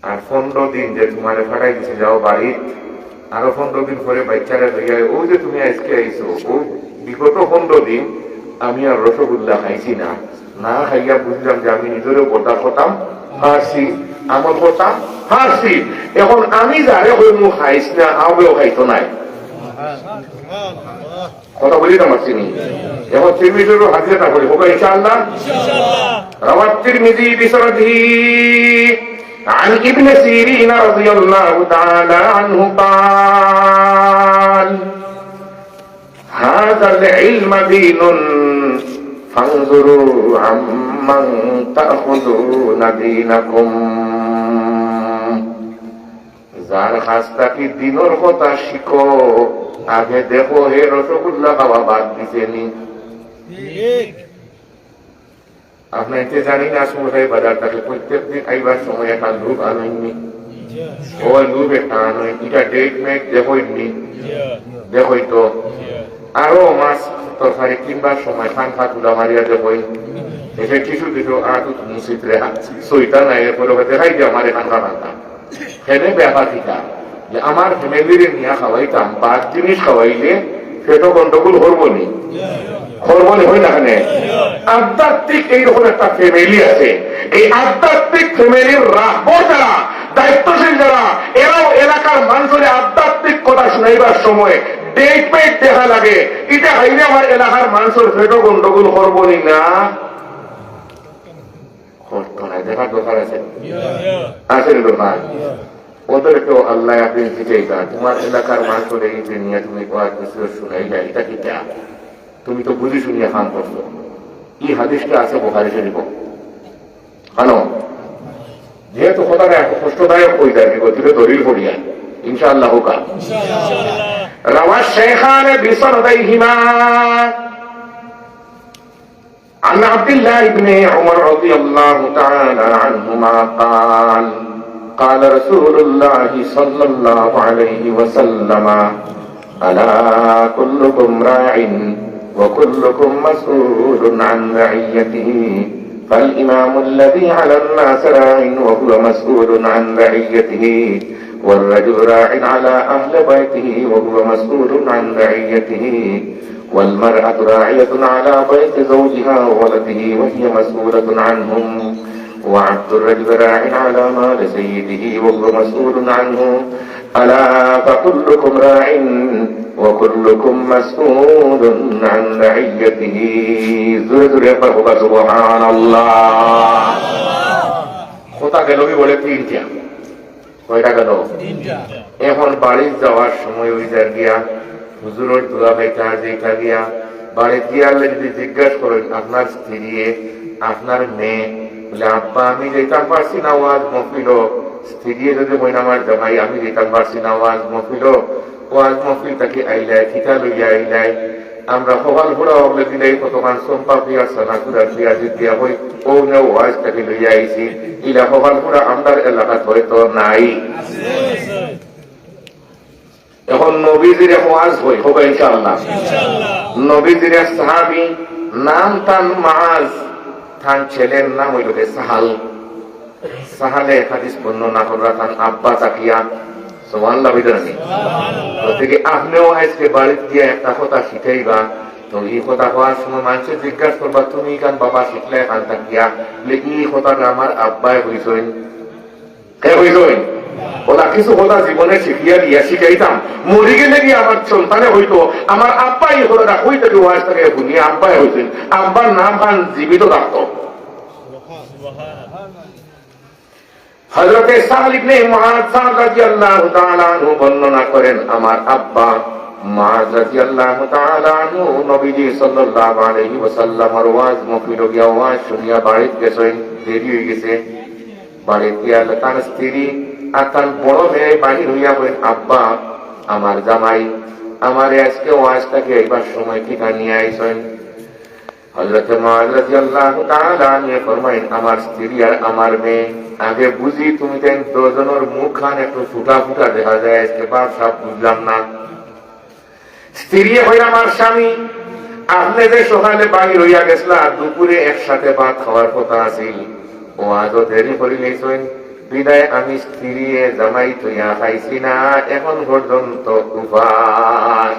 আর 15 দিন যে তোমারে ফাটাই দিছে যাও বাড়ি, আরো 15 দিন পরে বাচ্চারা লইয়া ও যে তুমি আজকে আইছো, ও বিগত 15 দিন আমি আর রসগোল্লা খাইছি না, না খাইয়া বুঝলাম যে আমি নিজেরও বর্দা করতাম ফার্সি, আমল করতাম ফার্সি। এখন আমি যারে হইমু খাইস না, আমিও খাইতো নাই। কথা বলি না মাসিনি। এখন তিরমিজির হাদিসটা বলি হোক ইনশাআল্লাহ। রাওয়াত তিরমিজি বিসরদি عن ابن سيرين رضي الله تعالى عنه قال هذا العلم دين فانظروا عمن تأخذون دينكم। যার কাছ থেকে দিনের কথা শিখো, আগে দেখো হে রসগোল্লা খাওয়া বাদ দিছেনি। আপনার এতে জানি না সময় বাজারটাকে প্রত্যেক দিন আইবার সময় একটা লুপ আনেননি, ওই লুপ একটা আনেন, এটা ডেট মেট দেখইনি, দেখই তো আরো মাছ তরকারি কিনবার সময় খানখা তুলা মারিয়া দেখই, এসে কিছু কিছু আটু মুসিদরে সইতা নাই, এরপরে দেখাই যে আমার খানখা খানতাম হেনে ব্যাপার ঠিকা যে আমার ফ্যামিলিরে নিয়ে খাওয়াইতাম, বাদ জিনিস খাওয়াইলে সেটা গন্ডগোল হরবনি, হরমনি হয় না। আধ্যাত্মিক এইরকম একটা ফ্যামিলি আছে, এই আধ্যাত্মিক ফ্যামিলির রাখবর যারা, দায়িত্বশীল যারা, এরাও এলাকার মানুষের আধ্যাত্মিক কথা শুনাইবার সময় ডেট পেট দেখা লাগে, এটা খাইলে আমার এলাকার মানুষের ফেটো গন্ডগোল হরবনি না, হরতো না। দেখার দরকার আছে, আছে দরকার। ওদেরকেও আল্লাহ আপনি শিখাইবা, তোমার এলাকার মানুষের এই যে নিয়ে তুমি শুনাই যায়, এটা কি যা তুমি তো বুঝি শুনিয়া খান করছো। এই হাদিসটা আছে বুখারী শরীফ। কেন? যেহেতু কথাটা এত কষ্টদায়ক হয়ে যায়, গতিকে দলিল পড়িয়া ইনশাআল্লাহ হোকা। রাওয়া শাইখান বিসনদাইহিমা عن عبد الله بن عمر رضي الله تعالى عنهما قال قال رسول الله صلى الله عليه وسلم ألا كلكم راع وكلكم مسؤول عن رعيته فالإمام الذي على الناس راع وهو مسؤول عن رعيته والرجل راع على أهل بيته وهو مسؤول عن رعيته والمرأة راعية على بيت زوجها وولده وهي مسؤولة عنهم وعبد الرجل راع على مال سيده وهو مسؤول عنه ألا فكلكم راع وكلكم مسؤول عن رعيته سبحان الله। কথা গেল কি বলে তিনটা, কয়টা গেল? এখন বাড়ি যাওয়ার সময় ওই যার গিয়া হুজুরের দোয়া খাইতে যেটা গিয়া বাড়ি গিয়ালে যদি জিজ্ঞাসা করেন আপনার স্ত্রী আপনার মেয়ে, বলে আব্বা আমি যেতাম পারছি না ওয়াজ মহফিল, স্ত্রী যদি বই আমার জামাই আমি যেতাম পারছি না ওয়াজ মহফিল, ওয়াজ মহফিল তাকে আইলাই ঠিকা লইয়া আইলাই, আমরা সকাল ঘোরা হলে দিলাই কতক্ষণ চম্পা পিয়ার সানাকুরা পিয়াজি দিয়া হই ও না ওয়াজ তাকে লইয়া আইছি, ইলা সকাল ঘোরা আমার এলাকাত হয়তো নাই। এখন নবীজির ওয়াজ হই হবে ইনশাআল্লাহ। নবীজির সাহাবী নাম তান মাআজ, তান ছেলের নাম হইল সাহাল। সাহালে হাদিস বর্ণনা করা তান আব্বা তাকিয়া সুবহানাল্লাহ বিদানি। গতিকে আপনিও আজকে বাড়িতে গিয়ে একটা কথা শিখাইবা, তো এই কথা হওয়ার সময় মানুষের জিজ্ঞাসা করবা তুমি কান বাবা শিখলে কান তাকিয়া, বলে এই কথাটা আমার আব্বাই হইছেন, কে হইছেন? ওরা কিছু কথা জীবনে শিখিয়া দিয়া শিখাইতাম, মরি গেলে গিয়ে আমার সন্তানে হইতো আমার আব্বাই কথাটা হইতে ওয়াজ থেকে শুনিয়ে আব্বাই হইছেন, আব্বার নাম খান জীবিত রাখতো। হযরতে সাহল ইবনে মুআয রাদিয়াল্লাহু তাআলা আনহু বর্ণনা করেন আমার আব্বা মুআয রাদিয়াল্লাহু তাআলা আনহু নবীজি সাল্লাল্লাহু আলাইহি ওয়াসাল্লামের ওয়াজ মহফিল গিয়া ওয়াজ শুনিয়া বাড়িতে গেছেন, দেরি হয়ে গেছে। বাড়িতে গিয়া তার স্ত্রী আর তার বড় মেয়ে বাড়ি হইয়া বলেন আব্বা আমার জামাই আমারে আজকে ওয়াজটাকে এইবার সময় ঠিকা নিয়ে আইছেন। হযরতে মুআয রাদিয়াল্লাহু তাআলা আনহু ফরমাইন আমার স্ত্রী আর আমার মেয়ে, আগে বুঝি তুমি তেন দুজনের মুখ খান একটু ফুটা ফুটা দেখা যায়, আজকে বাপ সব বুঝলাম না। স্ত্রী হয়ে আমার স্বামী আপনি যে সকালে বাড়ি হইয়া গেছিলা, দুপুরে একসাথে ভাত খাওয়ার কথা আছিল, ও আজও দেরি করে নিয়েছেন, বিদায় আমি স্ত্রী জামাই তুইয়া খাইছি না এখন পর্যন্ত উপাস।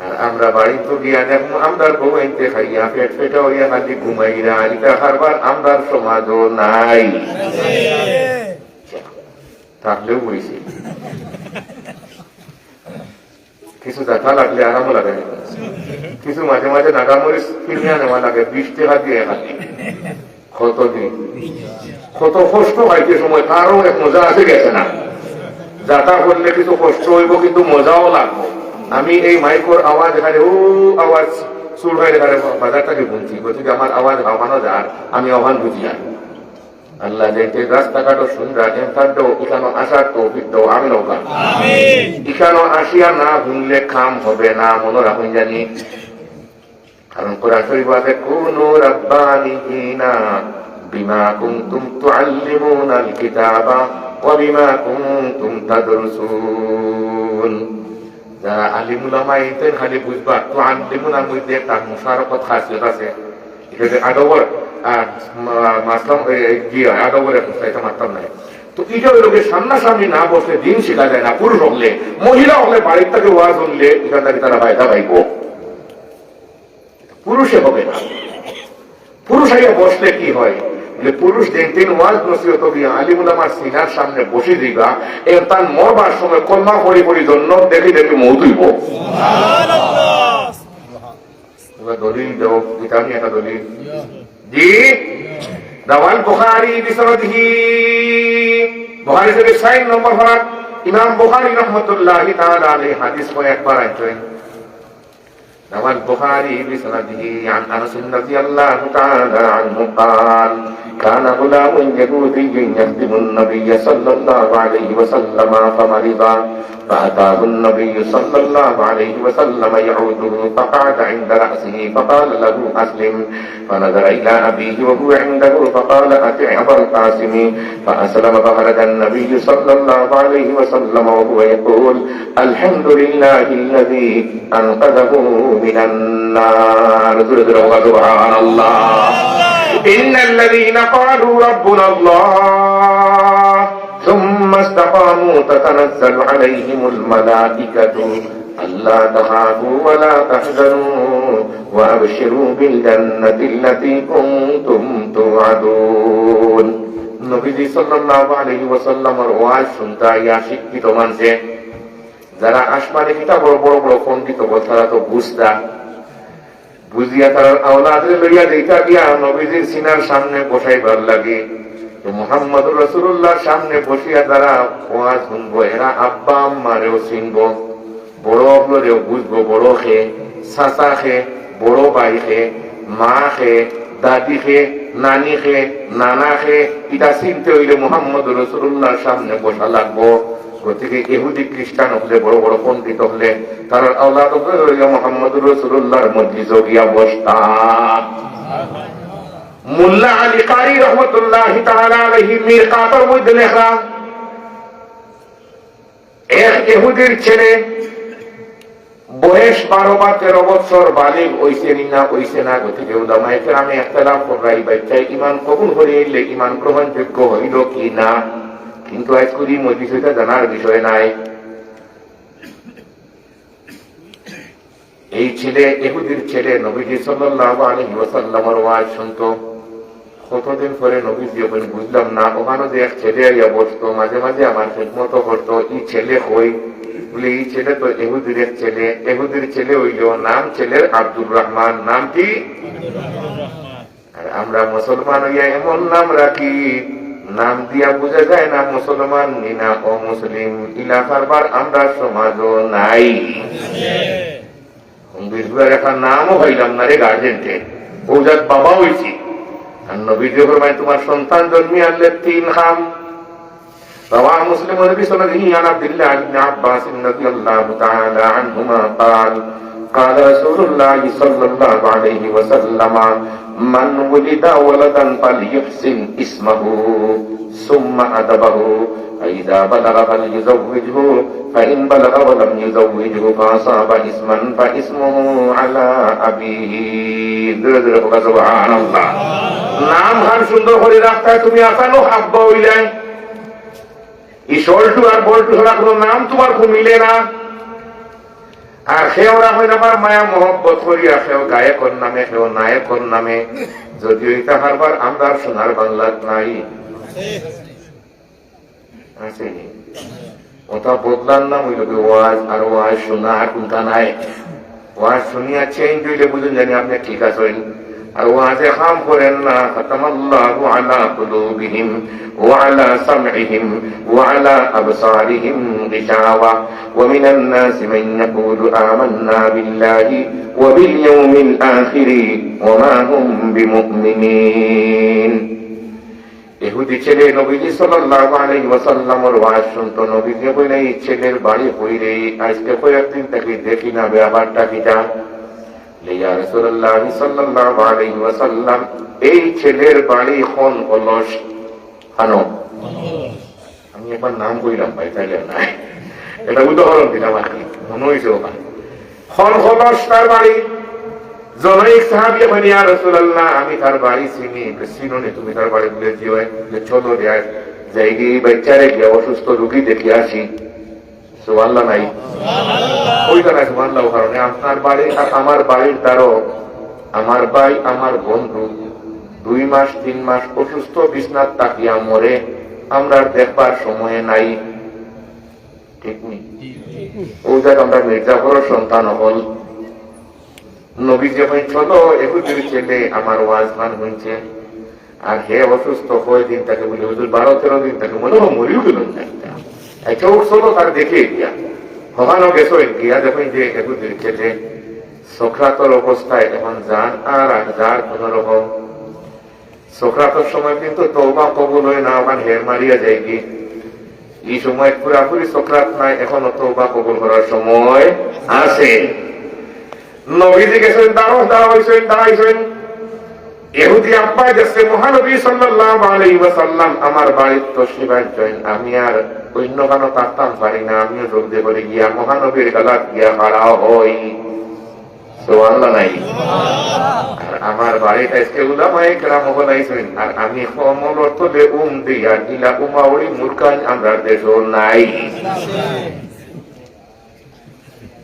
আর আমরা বাড়িতে গিয়া দেখবো আমরা ঘুমাইতে খাইয়া পেট পেটে হইয়া খালি ঘুমাইরা এটা খাবার আমরার সমাজও নাই, থাকলেও বইছি কিছু দেখা লাগলে আরামও লাগে, কিছু মাঝে মাঝে নাগামরিচ কিনিয়া নেওয়া লাগে 20 টাকা দিয়ে খালি কতদিন কত কষ্ট খাইতে সময় তারও এক মজা আছে গেছে না। যাতা করলে কিছু কষ্ট হইব কিন্তু মজাও লাগবো। আমি এই মাইকোর আওয়াজ এখানে ও আওয়াজ সুর হয়ে এখানে বাজারটাকে বুঝছি, বলছি আমার আওয়াজ হাওয়ানো যার আমি আহ্বান বুঝি আর আল্লাহ দেখতে রাস্তাঘাটও সুন্দর এখানেও এখানে আসার তৌফিক দাও আমি নৌকা এখানে আসিয়া না শুনলে কাম হবে না মনে রাখুন জানি। কারণ কোরআন শরীফ আছে কুনু রাব্বানিনা বিমা কুনতুম তুআল্লিমুনাল কিতাবা ওয়া বিমা কুনতুম তাদরুসুন। যারা আলিম উলামা এতেন খালি বুঝবা তো আলিমুনার মধ্যে একটা মুশারাকত খাসিয়ত আছে, এটা আদবর আর মাসলাম কি হয় আদবর এটা মাত্রাম নাই। তো এটা ওই লোকের সামনাসামনি না বসলে দিন শেখা যায় না। পুরুষ হলে মহিলা হলে বাড়ির থেকে ওয়াজ শুনলে এখান থেকে তারা ভাইটা ভাইব, পুরুষে হবে না। পুরুষ আগে বসলে কি হয়, পুরুষ দেখতেন ওয়াজ নসিহত দিয়ে আলিমুল আমার সিনার সামনে বসে দিবা এবং তার মরবার সময় কলমা পড়ি পড়ি জন্য দেখে দেখে মৌ তুইব। দলিল দেব আমি একটা দলিল জি দাওয়াল বুখারী বিসনদিহি বুখারী শরীফ 6 নম্বর হরাত ইমাম বুখারী রাহমাতুল্লাহি তাআলা আলাইহি হাদিস কো একবার আনছেন। روى البخاري بسنده عن انس رضي الله تعالى عنه قال كان غلام يهودي يخدم النبي صلى الله عليه وسلم فمرض فأتاه النبي صلى الله عليه وسلم يعوده فقعد عند رأسه فقال له أسلم فنظر إلى أبيه وهو عنده فقال أطع أبا القاسم فأسلم فخرج النبي صلى الله عليه وسلم وهو يقول الحمد لله الذي أنقذه من النار. سبحان الله. إن الذين قالوا ربنا الله ثم استقاموا تتنزل عليهم الملائكة ألا تخافوا ولا تحزنوا وأبشروا بالجنة التي كنتم توعدون. নবীজি সাল্লাল্লাহু আলাইহি ওয়াসাল্লামের ওয়াজ শুনতে ইয়া শিক্ষিত মানুষে যারা আসমানে কিতাব বড় বড় বড় পণ্ডিত তারা তো বুঝতা বুঝিয়া তারা আওলাদে লইয়া দেখা দিয়া নবীজির সিনার সামনে বসাইবার লাগে। মুহাম্মদুর রাসূলুল্লাহর সামনে বসিয়া যারা ওয়াজ শুনবো এরা আব্বা আম্মারেও চিনবো, বড় হলেও বুঝবো, বড় খে চাচা খে বড় ভাই খে মা খে দাদি খে নানি খে নানা খে এটা চিনতে হইলে মুহাম্মদুর রাসূলুল্লাহর সামনে বসা লাগবো। গতিকে ইহুদি খ্রিস্টান হলে বড় বড় পণ্ডিত হলে তারা আওলাদ মুহাম্মদুর রাসূলুল্লাহর মজলিসে গিয়া বসতা। মুল্লা আলী কারি রহমতুল্লাহি তাআলা আলাইহি মিরকাতের মধ্যে লেখা এক ইহুদির ছেলে বয়স 12 বা 13 বছর বালিগ হইছে না হইছে না। গতিকে উলামায়ে কেরামে ইখতিলাফ করাই বাচ্চা ঈমান কবুল করিলে ঈমান গ্রহণযোগ্য হইল কি না, কিন্তু আজকুরি মজলিসে জানার বিষয় নাই। এই ছেলে ইহুদির ছেলে নবীজি সাল্লাল্লাহু আলাইহি ওয়াসাল্লামের ওয়াজ শুনতো। কতদিন পরে নবীজি যখন বুঝলাম না ওখানে যে এক ছেলে আইয়া বসতো মাঝে মাঝে আমার খিদমত করতো, এই ছেলে কই বলে এই ছেলে তো ইহুদির এক ছেলে। ইহুদির ছেলে হইল নাম ছেলের আব্দুর রহমান, নাম কি? আর আমরা মুসলমান হইয়া এমন নাম রাখি নাম দিয়া বোঝা যায় না মুসলমান না ও মুসলিম। ইলাকার বার আমরা সমাজও নাই, একটা নামও হইলাম না রে গার্জেন্টে ওজাত বাবা হইছি। আর নবীজি ফরমায় তোমার সন্তান জন্মি আনলে 3 খাম। رواه مسلم ونبي صلى الله عليه وسلم عن عبد الله بن عباس رضي الله تعالى عنهما قال قال رسول الله صلى الله عليه وسلم من ولد ولدا فليحسن اسمه ثم أدبه فإذا بلغ فليزوجه فإن بلغ ولم يزوجه فأصاب اسما فاسمه على أبيه. سبحان الله. নাম হার সুন্দর করে রাখতে তুমি আসানো হাব্বা হইলাই এই সল্টু আর বল্টু ছাড়া কোনো নাম তোমার খুব মিলে না। আর সেও রাখেন আমার মায়া মহব্বত করিয়া সেও গায়কর নামে সেও নায়কর নামে, যদিও এটা হারবার আমরা সোনার বাংলার নাই আছে ওটা বদলার নাম হইল ওয়াজ, আর ওয়াজ শোনা আর কোনটা নাই। ওয়াজ শুনিয়া চেঞ্জ হইলে বুঝুন জানি আপনি ঠিক আছেন, আর ওয়াজে হাম করেন না। খাতামাল্লাহু আলা কুলুবিহিম ওয়া আলা সামইহিম ওয়া আলা আবসারিহিম গিশাওয়া ওয়া মিনান নাসি মান ইয়াকুলু আমান্না বিল্লাহি ওয়া বিল ইয়াউমিল আখির ওয়া মা হুম বিমুমিনিন। ইহুদি ছেলে নবীজি সাল্লাল্লাহু আলাইহি ওয়াসাল্লামের ওয়াজ শুনতো। নবীজি কইলেন এই ছেলের বাড়ি কইরে আজকে কয়েকদিন থেকে দেখি না, ব্যাপারটা কিটা? ইয়া রাসূলুল্লাহ সাল্লাল্লাহু আলাইহি ওয়াসাল্লাম, এই ছেলের বাড়ি খন অলস খানো। আমি একবার নাম কইলাম ভাই, তাইলে না এটা উদাহরণ দিলাম আর কি, মনে হয়েছে ওখানে খন অলস তার বাড়ি। জনৈক সাহাবী বলেন ইয়া রাসূলুল্লাহ আমি তার বাড়ি চিনি। চিনোনি তুমি তার বাড়ি? বলে জি হয়। চলো যাই গিয়ে বাচ্চারে গিয়ে অসুস্থ রোগী দেখে আসি। সুবহানাল্লাহ নাই ওইটা না সুবহানাল্লাহ। কারণে আপনার বাড়ি আর আমার বাড়ির দ্বারও আমার ভাই আমার বন্ধু 2 মাস 3 মাস অসুস্থ বিছনাত তাকিয়া মরে, আমরা দেখবার সময় নাই, ঠিক নেই? ওই জায়গা আমরা মির্জাফরের সন্তান হল। নবী যখন চলো এহুদির ছেলে আমার ওয়াজমান হয়েছে আর হে অসুস্থ কয়েকদিন তাকে বলে হুজুর 12-13 দিন তাকে মনে হয় মরিও গেল একটা চলো তার দেখে গিয়া হবানো গেছো গিয়া দেখেন যে এহুদির ছেলে সক্রাতর অবস্থায় এখন যান আর যার কোন রকম সক্রাতর সময় কিন্তু তওবা কবুল হয় না, ওখানে হের মারিয়া যায় কি। এই সময় পুরাপুরি সক্রাত নাই, এখনো তওবা কবুল করার সময় আছে। নবীজি গেছেন দাঁড়াইছেন। ইহুদি আব্বা যাচ্ছে মহানবী সাল্লাল্লাহু আলাইহি ওয়াসাল্লাম আমার বাড়ির তশরিফ আনছেন, আমি আর অন্য কারো থাকতাম পারি না, আমিও জলদি করে গিয়া মহানবীর গলাত গিয়া খাড়া হই। সুবহানাল্লাহ নাই? আর আমার বাড়িটা আজকে উলামায়ে কেরাম বলাইছেন, আর আমি কমল অর্থে দিয়া দিলা উমাউরি মুরকান আমরা দেশও নাই।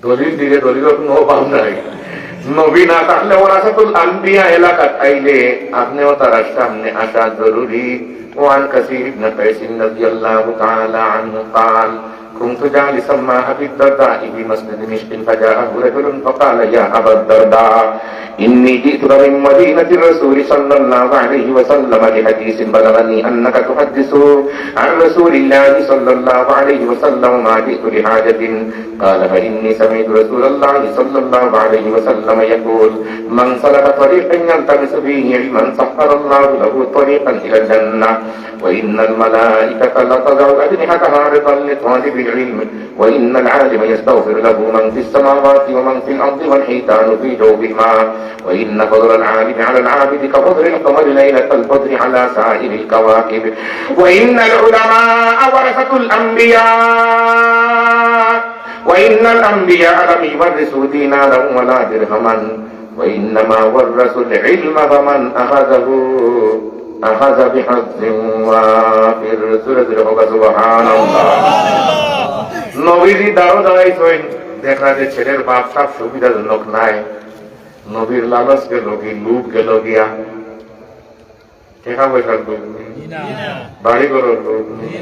দলিল দিলে দলিলের কোনো অভাব নাই। নবী না থাকলে ওরাসাতুল আম্বিয়া এলাকাত আইলে আপনিও তার সামনে আসা জরুরি। ওয়ান কাসীর ইবনে কাইস রাদিয়াল্লাহু তাআলা আনহু قال كنت جالسا مع أبي الدرداء في مسجد دمشق فجاءه رجل فقال يا أبا الدرداء إني جئت من مدينة الرسول صلى الله عليه وسلم بحديث بلغني أنك تحدث عن رسول الله صلى الله عليه وسلم ما جئت لحاجة. قال فإني سمعت رسول الله صلى الله عليه وسلم يقول من سلك طريقا يلتمس فيه علما سخر الله له طريقا إلى الجنة وإن الملائكة لتضع أجنحتها رضا لطالب العلم وإن العالم يستغفر له من في السماوات ومن في الأرض والحيتان في جوفهما وإن فضل العالم على العابد كفضل القمر ليلة البدر على سائر الكواكب وإن العلماء ورثة الأنبياء وإن الأنبياء لم يورثوا دينارا ولا درهما وإنما ورثوا العلم فمن أخذه أخذ بحظ وافر. সুবহানাল্লাহ। নবীজি দাঁড়াইছেন, দেখা যে ছেলের বাপ সাপ সুবিধাজনক নাই। নবীর লালচ গেল কি, লুপ গেল গিয়া, টাকা পয়সার লোক নেই, বাড়ি ঘরের লোক নেই।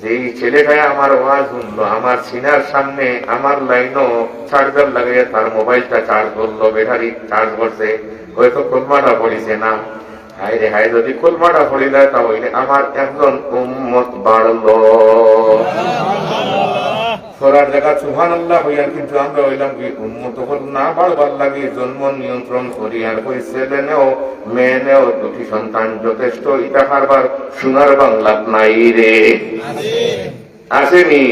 যেই ছেলেটাই আমার ওয়াজ শুনলো, আমার সিনার সামনে আমার লাইনও চার্জার লাগিয়ে তার মোবাইলটা চার্জ করলো, ব্যাটারি চার্জ করছে, হয়তো কলমাটা পড়িছে না। হায় রে হায়, যদি কলমাটা পড়ি যায় তাহলে আমার একজন উম্মত বাড়লো। করার জায়গা সুবহানাল্লাহ হইয়ার, কিন্তু আমরা হইলাম কি উন্মত হল না বাড়বার লাগে জন্ম নিয়ন্ত্রণ করি। আর ওই ছেলে নেও মেয়ে নেও 2টি সন্তান যথেষ্ট। এটা কারবার সোনার বাংলাত নাই রে, আসেনি?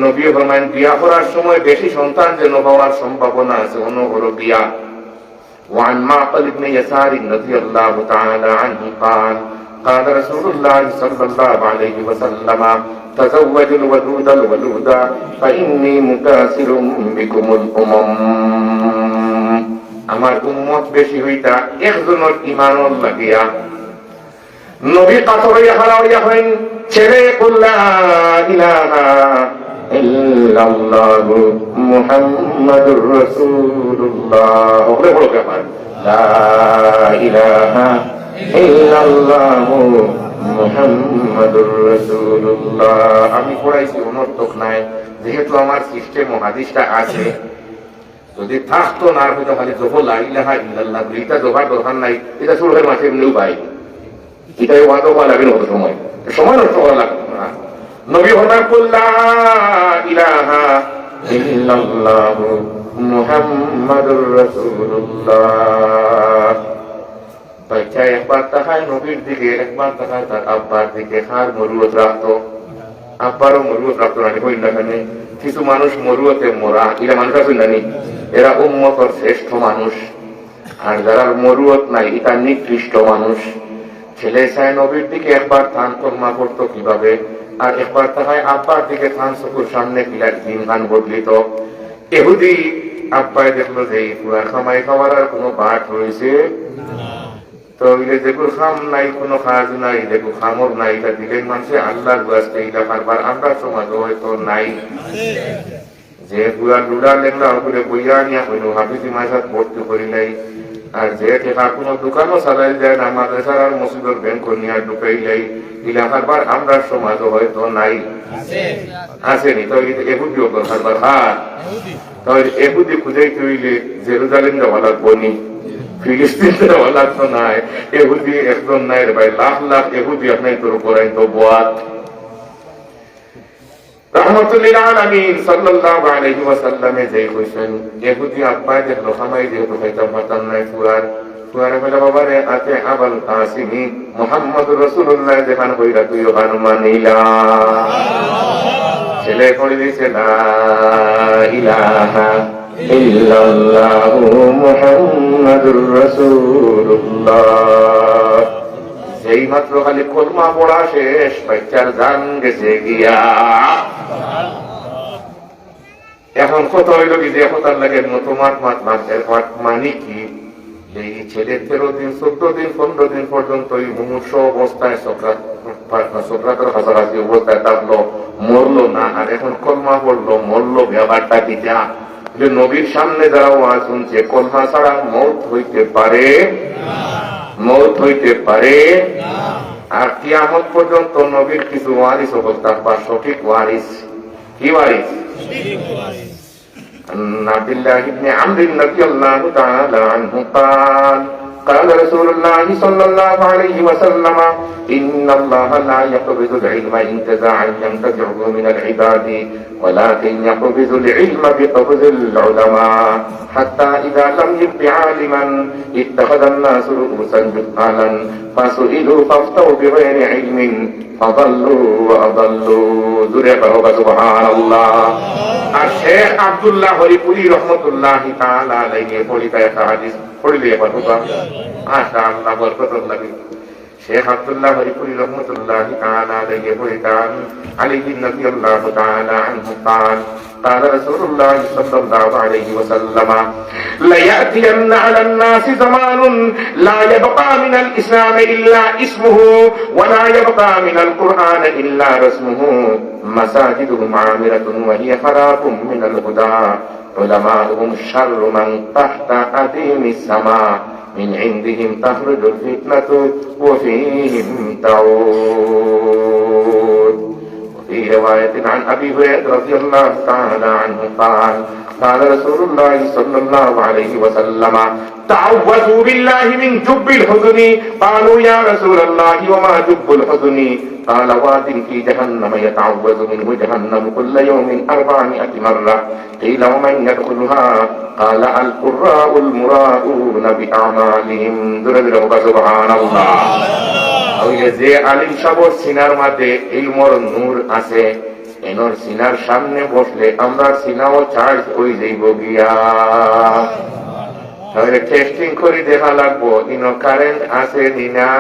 নবী ফরমান বিয়া করার সময় বেশি সন্তান যেন হওয়ার সম্ভাবনা আছে, অনুগ্রহ বিয়া। وعن معقل بن يسار رضي الله تعالى عنه قال قال رسول الله صلى الله عليه وسلم تزوجوا الودود الولود فإني مكاثر بكم الأمم. আমার উম্মত বেশি হইতা একজনের ইমানর লাগিয়া নবী কাতর হইয়া খাড়া হইয়া হইন ছেলে লা ইলাহা ইল্লাল্লাহু মুহাম্মাদুর রাসূলুল্লাহ ওরে বড় ব্যাপার লা ইলাহা ইল্লাল্লাহু মুহাম্মাদুর রাসূলুল্লাহ। আমি পড়াইছি অনর্থক নাই, যেহেতু আমার সিস্টেম ও হাদিসটা আছে, যদি থাকতো না হয়তো খালি জোহ লা ইলাহা ইল্লাল্লাহ এটা জোহার দরকার নাই, এটা সুরের মাসে এমনিও পাই, এটাই ওয়াদা হওয়া লাগে না, সময় সময় নষ্ট করা লাগতো না। নবী হঠাৎ লা ইলাহা ইল্লাল্লাহু মুহাম্মাদুর রাসূলুল্লাহ। বাচ্চা একবার তাকায় নবীর দিকে, একবার তাকায় তার আব্বার দিকে, হার মরুয়ত রাখতো, আব্বারও মরুয়ত রাখতো না হইলে। কিছু মানুষ মরুয়তে মরা, এরা মানুষ আছে জানি, এরা উম্মতর শ্রেষ্ঠ মানুষ, আর যারা মরুয়ত নাই এটা নিকৃষ্ট মানুষ। ছেলে চায় নবীর দিকে একবার থান কর্মা করতো কিভাবে, আর একবার তাকায় আব্বার দিকে থান চকুর সামনে কিলার দিন গান বদলিত। এহুদি আব্বাই দেখলো যে পুরা খামাই খাওয়ার আর কোনো বাট রয়েছে তো যেগুলো খাম নাই, কোনো কাজ নাই, যেগুলো খামর নাই, এটা দিলেন মানুষে আল্লাহর বাস্তে এটা কারবার আমরা সমাজ হয়তো নাই। যে পুরা লুড়া লেংরা ওগুলো বইয়া নিয়া হইল হাফিজি মাসাত ভর্তি করি নাই, আর যে টেকা কোনো দোকানও চালাই যায় না, মাদ্রাসার আর মসজিদের ব্যাংক নিয়ে ঢুকাই নাই, ইলা কারবার আমরা সমাজ হয়তো নাই, আসেনি। তো এহুদিও কারবার হার, তাহলে এহুদি খুঁজাইতে হইলে জেরুজালেম যাওয়া লাগবো নি, ফিলিস্তিন যাওয়া লাগতো নাই, এহুদি একজন নাই রে ভাই, লাখ লাখ এহুদি আপনার তোর করাই তো বাত। রাহমাতুল্লিল আলামিন সাল্লাল্লাহু আলাইহি ওয়াসাল্লামে যেই কইছেন ইহুদি আব্বা দেখলো খামাই যেহেতু খাইতাম পাতাম নাই ফুয়ার বলে বাবা রে আতে আবুল কাসিমি মুহাম্মদুর রাসূলুল্লাহ যেখান কইরা তুই ওখানে মানিলা। ছেলে করে দিয়েছে লা ইলাহা ইল্লাল্লাহু মুহাম্মাদুর রাসূলুল্লাহ। যেই মাত্র খালি কলমা পড়া শেষ, বাচ্চার জান গেছে গিয়া। এখন কত হইল কি যে তার লাগে তোমার মানে কি, এই ছেলে 13 দিন 14 দিন 15 দিন পর্যন্ত এই মুমূর্ষ অবস্থায় সক্রাতের কাছাকাছি অবস্থায় থাকলো, মরলো না, আর এখন কলমা পড়লো মরলো, ব্যাপারটা কি যা যে নবীর সামনে যারা ওয়াজ শুনছে কলমা ছাড়া মৌত হইতে পারে, মৌত হইতে পারে। আর কিয়ামত পর্যন্ত নবীর কিছু ওয়ারিস হল থাকবা, সঠিক ওয়ারিস। কি ওয়ারিস? আব্দুল্লাহ ইবনে আমর রাদিয়াল্লাহু তাআলা আনহু قال قال رسول الله صلى الله عليه وسلم إن الله لا يقبض العلم انتزاعا ينتزعه من العباد ولكن يقبض العلم بقبض العلماء حتى إذا لم يبق عالما اتخذ الناس رؤوسا جهالا فسئلوا فافتوا بغير علم فضلوا وأضلوا ذريته سبحان الله। আর শেখ আব্দুল্লাহ হরিপুরি রহমতুল্লাহি তাআলা আলাইহি পড়িতা একটা হাদিস পড়িলে বাবা মাশাআল্লাহ বরকতুল্লাহ। শেখ আব্দুল্লাহ হরিপুরি রহমতুল্লাহি তাআলা আলাইহি পড়িতান আলী রাদিয়াল্লাহু তাআলা আনহু قال قال رسول الله صلى الله عليه وسلم لا يأتين على الناس زمان لا يبقى من الإسلام إلا اسمه ولا يبقى من القرآن إلا رسمه مساجدهم عامرة وهي خراب من الهدى علماؤهم شر من تحت أديم السماء من عندهم تخرج الفتنة وفيهم تعود. في رواية عن أبي هريرة رضي الله تعالى عنه قال قال رسول الله صلى الله عليه وسلم تعوذوا بالله من جب الحزن قالوا يا رسول الله وما جب الحزن قال واد في جهنم يتعوذ منه جهنم كل يوم 400 مرة قيل ومن يدخلها قال القراء المراءون بأعمالهم سبحان الله. যে আলিম সাবর সিনার মাঝে ইলমর নূর আছে, এনর সিনার সামনে বসলে আমরা সিনাও চার্জ হয়ে যাইব গিয়া। তাহলে টেস্টিং করে দেখা লাগবো ইনো কারেন্ট আছে না।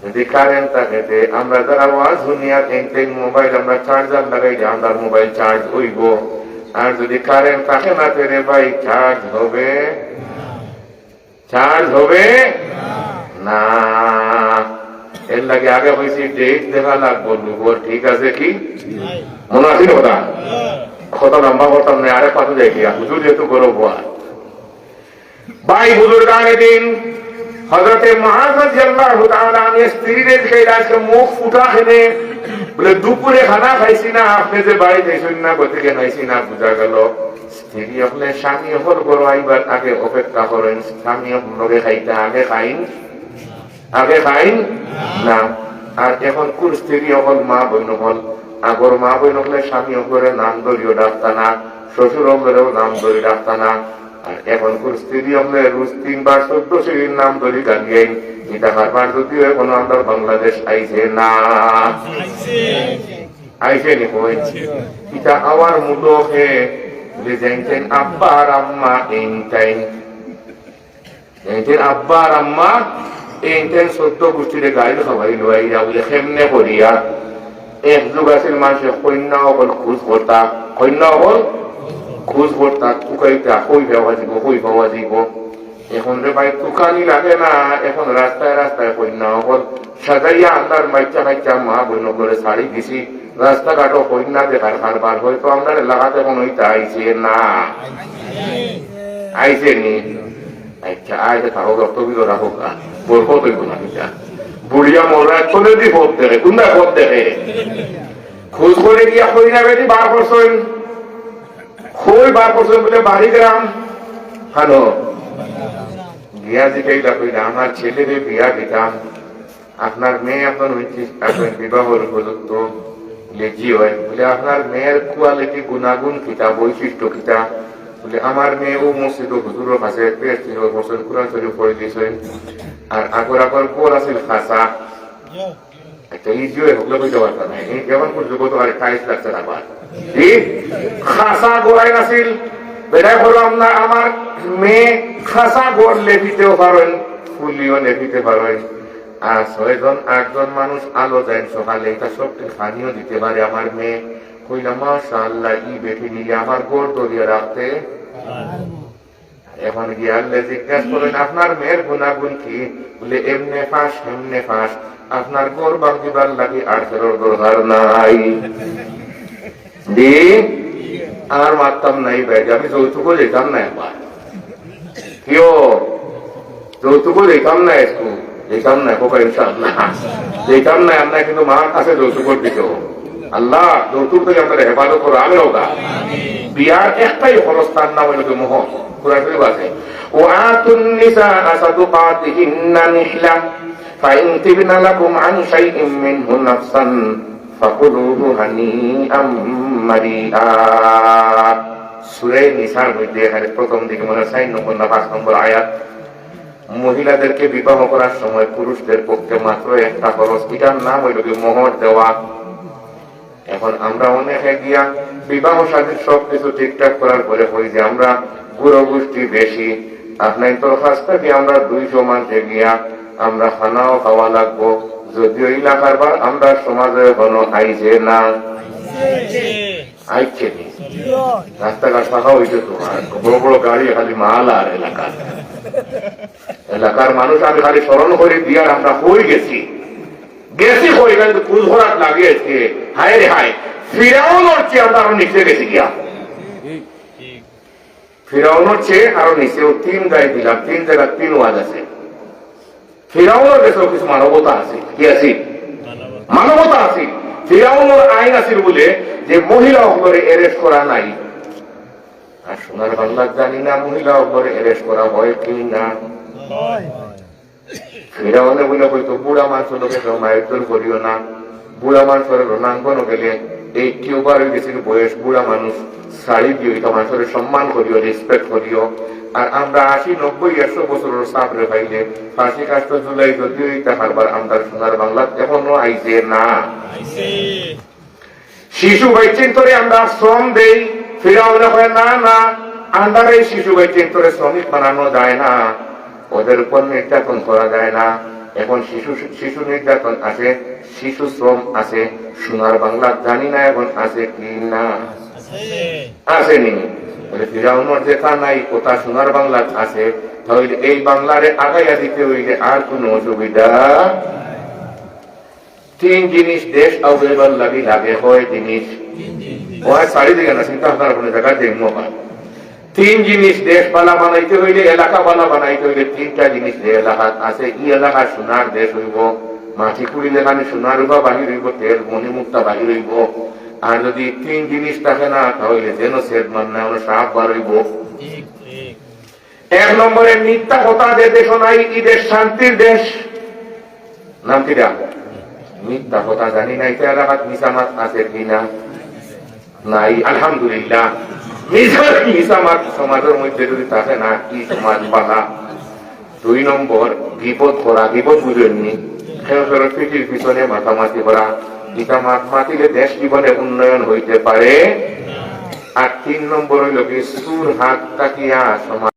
যদি কারেন্ট থাকে আমরা যারা ওয়াজ দুনিয়া এনটেন মোবাইল আমরা চার্জার লাগাই যে আমরা মোবাইল চার্জ হইব, আর যদি কারেন্ট থাকে না তেরে ভাই চার্জ হবে চার্জ হবে না। এর লাগে আগে হয়েছে ডেট দেখা লাগবো লুবর, ঠিক আছে কি মনে আছে কথা? কত লম্বা করতাম না, আরে পাশে যাই গিয়া হুজুর যেহেতু গরব হওয়া ভাই হুজুর গানে দিন হযরতে মুআয রাদিয়াল্লাহু তাআলা আনহু স্ত্রীদের খেয়ে মুখ ফুটা খেলে বলে দুপুরে খানা খাইছি না, আপনি যে বাড়ি যাইছেন না কোথেকে খাইছি না বুঝা গেল। স্ত্রী আপনি স্বামী হল বড় আইবার আগে অপেক্ষা করেন, স্বামী লগে খাইতে আগে খাইন না। আর এখন কোন স্ত্রী হল মা বইন হল, আগর মা বইন হলে স্বামী হলে নাম ধরিও ডাকতা না, শ্বশুর হলেও নাম ধরি ডাকতা না। আর এখন কোন স্ত্রী হলে রোজ 3 বার 14 শ্রীর নাম ধরি গালিয়েন। এটা কারবার যদিও এখন আমাদের বাংলাদেশ আইছে না, আইছে নি কই এটা আমার মুলকে যে জানতেন আব্বা আর আম্মা এইটাই, জানতেন আব্বা আর আম্মা এইটাই 14 গোষ্ঠীরে গাইল খাওয়াই লইয়া বলে কেমনে করিয়া এক যুগ আছিল মানুষের কন্যা হল খোঁজ করতা, কন্যা হল খোঁজ করতা টুকাইতা কই পাওয়া যাব। এখন রে ভাই টুকানি লাগে না, এখন রাস্তায় রাস্তায় কন্যা হল সাজাইয়া আন্দার মাইচা মা বইন করে শাড়ি দিছি, রাস্তাঘাটও কন্যা দেখার কারবার। হয়তো আমরা এলাকাতে এখন ওইটা আইছে না, আইছে নি। আচ্ছা আইতে থাকো রক্তবিদ রাখো বরকত হইব না কিটা বুড়িয়া মোরা চলে দি ভোট দেখে কোনটা ভোট দেখে খোঁজ করে গিয়া কইনা বেটি বার করছেন, কই বার করছেন বলে বাড়ি গ্রাম হ্যালো বিয়া দিকেইটা কইলা আমার ছেলেরে বিয়া দিতাম, আপনার মেয়ে এখন আপনার বিবাহের উপযুক্ত লেজি হয় বলে আপনার মেয়ের কোয়ালিটি গুণাগুণ কিতা বৈশিষ্ট্য কিতা বলে আমার মেয়ে ও মসজিদ হুজুরের কাছে বছর কোরআন শরীফ পড়ে দিয়েছেন। আর আগর গোল আছিল খাসা, একটা ইজিও হলে কইতে পারতাম না, এই যেমন জগত আর টাইস লাগছে আবার খাসা গোড়াই নাছিল। বেড়াই বললাম না আমার মেয়ে খাসা গোড় লেপিতেও পারেন, ফুলিও লেপিতে পারেন। আর 6 জন 8 জন মানুষ আলো যায় সকালে, এটা সবটি পানিও দিতে পারে আমার মেয়ে। কইলাম মাশাআল্লাহ ই বেটি নিয়ে আমার গোড় দরিয়ে রাখতে। এখন গিয়ে আল্লাহ জিজ্ঞাসা করেন আপনার মেয়ের গুণাগুণ কি বলে এমনে ফাঁস এমনে ফাঁস, আপনার গোড় বাঁধিবার লাগে আর ফেরোর দরকার নাই। দি আর মারতাম নাই ভাই, আমি যৌতুকও যেতাম না একবার, কেউ যৌতুকও যেতাম না, একটু যেতাম না কোকা ইনশাআল্লাহ যেতাম না আমরা, কিন্তু মার কাছে যৌতুকর দিত। আল্লাহ যৌতুক থেকে আমাদের হেফাজত করো আমি হোকা। বিয়ার একটাই খরস্থান নাম হইল কি মোহ, কোরআন শরীফ আছে ওয়াতুন নিসাআ সাদুকাতিহিন্না নিহলা ফাইন তিবনা লাকুম আন শাইইন মিনহু নাফসান ফাকুলুহু হানিআম মারিআ। সূরা নিসার মধ্যে এখানে প্রথম দিকে মনে 4 নম্বর না 5 নম্বর আয়াত। মহিলাদেরকে বিবাহ করার সময় পুরুষদের পক্ষে মাত্র একটা খরচ, এটার নাম হইল কি মোহর দেওয়া। এখন আমরা অনেকে গিয়া বিবাহ সাথে সবকিছু ঠিকঠাক করার পরে হই যে আমরা বুড়ো গোষ্ঠী বেশি, আপনার দরখাস্তকে আমরা 200 মানুষে গিয়া আমরা খানাও খাওয়া লাগবো, যদিও এলাকার বা আমরা সমাজে এখনো আইছে না, আইছে নি রাস্তাঘাট ফাঁকা হইছে, তোমার বড় বড় গাড়ি খালি মাল। আর এলাকার মানুষ আমি খালি স্মরণ করে দিয়ার আমরা হয়ে গেছি হয়ে গেলে কুল ভরাট লাগিয়েছে। হায় রে হায়, ফিরাউনের চেয়ে আমরা আরো নিচে গেছি গিয়া, ফিরাউনের চেয়ে আরো নিচে 3 গায়ে দিলাম, 3 জায়গা 3 ওয়াজ আছে। ফিরাউনের দেশেও কিছু মানবতা আছে, কি আছে মানবতা আছে। ফিরাউনের আইন আছে বলে যে মহিলা অপরে এরেস্ট করা নাই, আর সোনার বাংলা জানি না মহিলা অপরে এরেস্ট করা হয় কি না। ফিরাউনে বলে হয়তো বুড়া মানুষের লোকে মায়ের দল করিও না, বুড়া মানুষের রণাঙ্গন গেলে এই টিউবার হয়ে গেছে বয়স, বুড়া মানুষ শাড়ি দিও, এটা মানুষের সম্মান করিও, রেসপেক্ট করিও। আর আমরা 80, 90, 100 বছরের সাপরে পাইলে ফাঁসি কাষ্ট জুলাই যদিও এটা হারবার আমরা সোনার বাংলা এখনো আইছে না। শিশু বৈচিত্রে আমরা শ্রম দেই, ফিরাউনে হয় না না আমরা এই শিশু বৈচিত্রে শ্রমিক বানানো যায় না, ওদের উপর নির্যাতন করা যায় না। এখন শিশু নির্যাতন আছে, শিশু শ্রম আছে, সোনার বাংলা জানি না এখন আছে কি না, আসেনি। বলে ফিরাউনের যেটা নাই ওটা সোনার বাংলা আছে, তাহলে এই বাংলারে আগাইয়া দিতে হইলে আর কোনো অসুবিধা। তিন জিনিস দেশ অবলেবল লাগে হয় জিনিস ওই চারিদিকে না, চিন্তা ভাবনার কোনো জায়গায় দেখবো না। তিন জিনিস দেশ পালা বানাইতে হইলে, এলাকা পালা বানাইতে হইলে তিনটা জিনিস যে এলাকা আছে, ই এলাকা সোনার দেশ হইব, মাটি কুড়িলে খানি সোনার রূপা বাহির হইব, তেল মণিমুক্তা বাহির হইব। আর যদি তিন জিনিস থাকে না তাহলে যেন সেদ মানে সাপ বার হইব। এক নম্বরে মিথ্যা কথা যে দেশ নাই, ই দেশ শান্তির দেশ। নাম কিরা? মিথ্যা কথা। জানি না এটা এলাকাত মিসামাত আছে কিনা, নাই আলহামদুলিল্লাহ। মিসামাত সমাজের মধ্যে যদি থাকে না, কি সমাজ পালা। দুই নম্বর বিপদ করা, বিপদ বুঝেননি, খেয়ে পিঠির পিছনে মাতামাতি করা, ইটা মাতিলে দেশ জীবনে উন্নয়ন হইতে পারে। আর তিন নম্বর হইল কি সুর হাত তাকিয়া সমাজ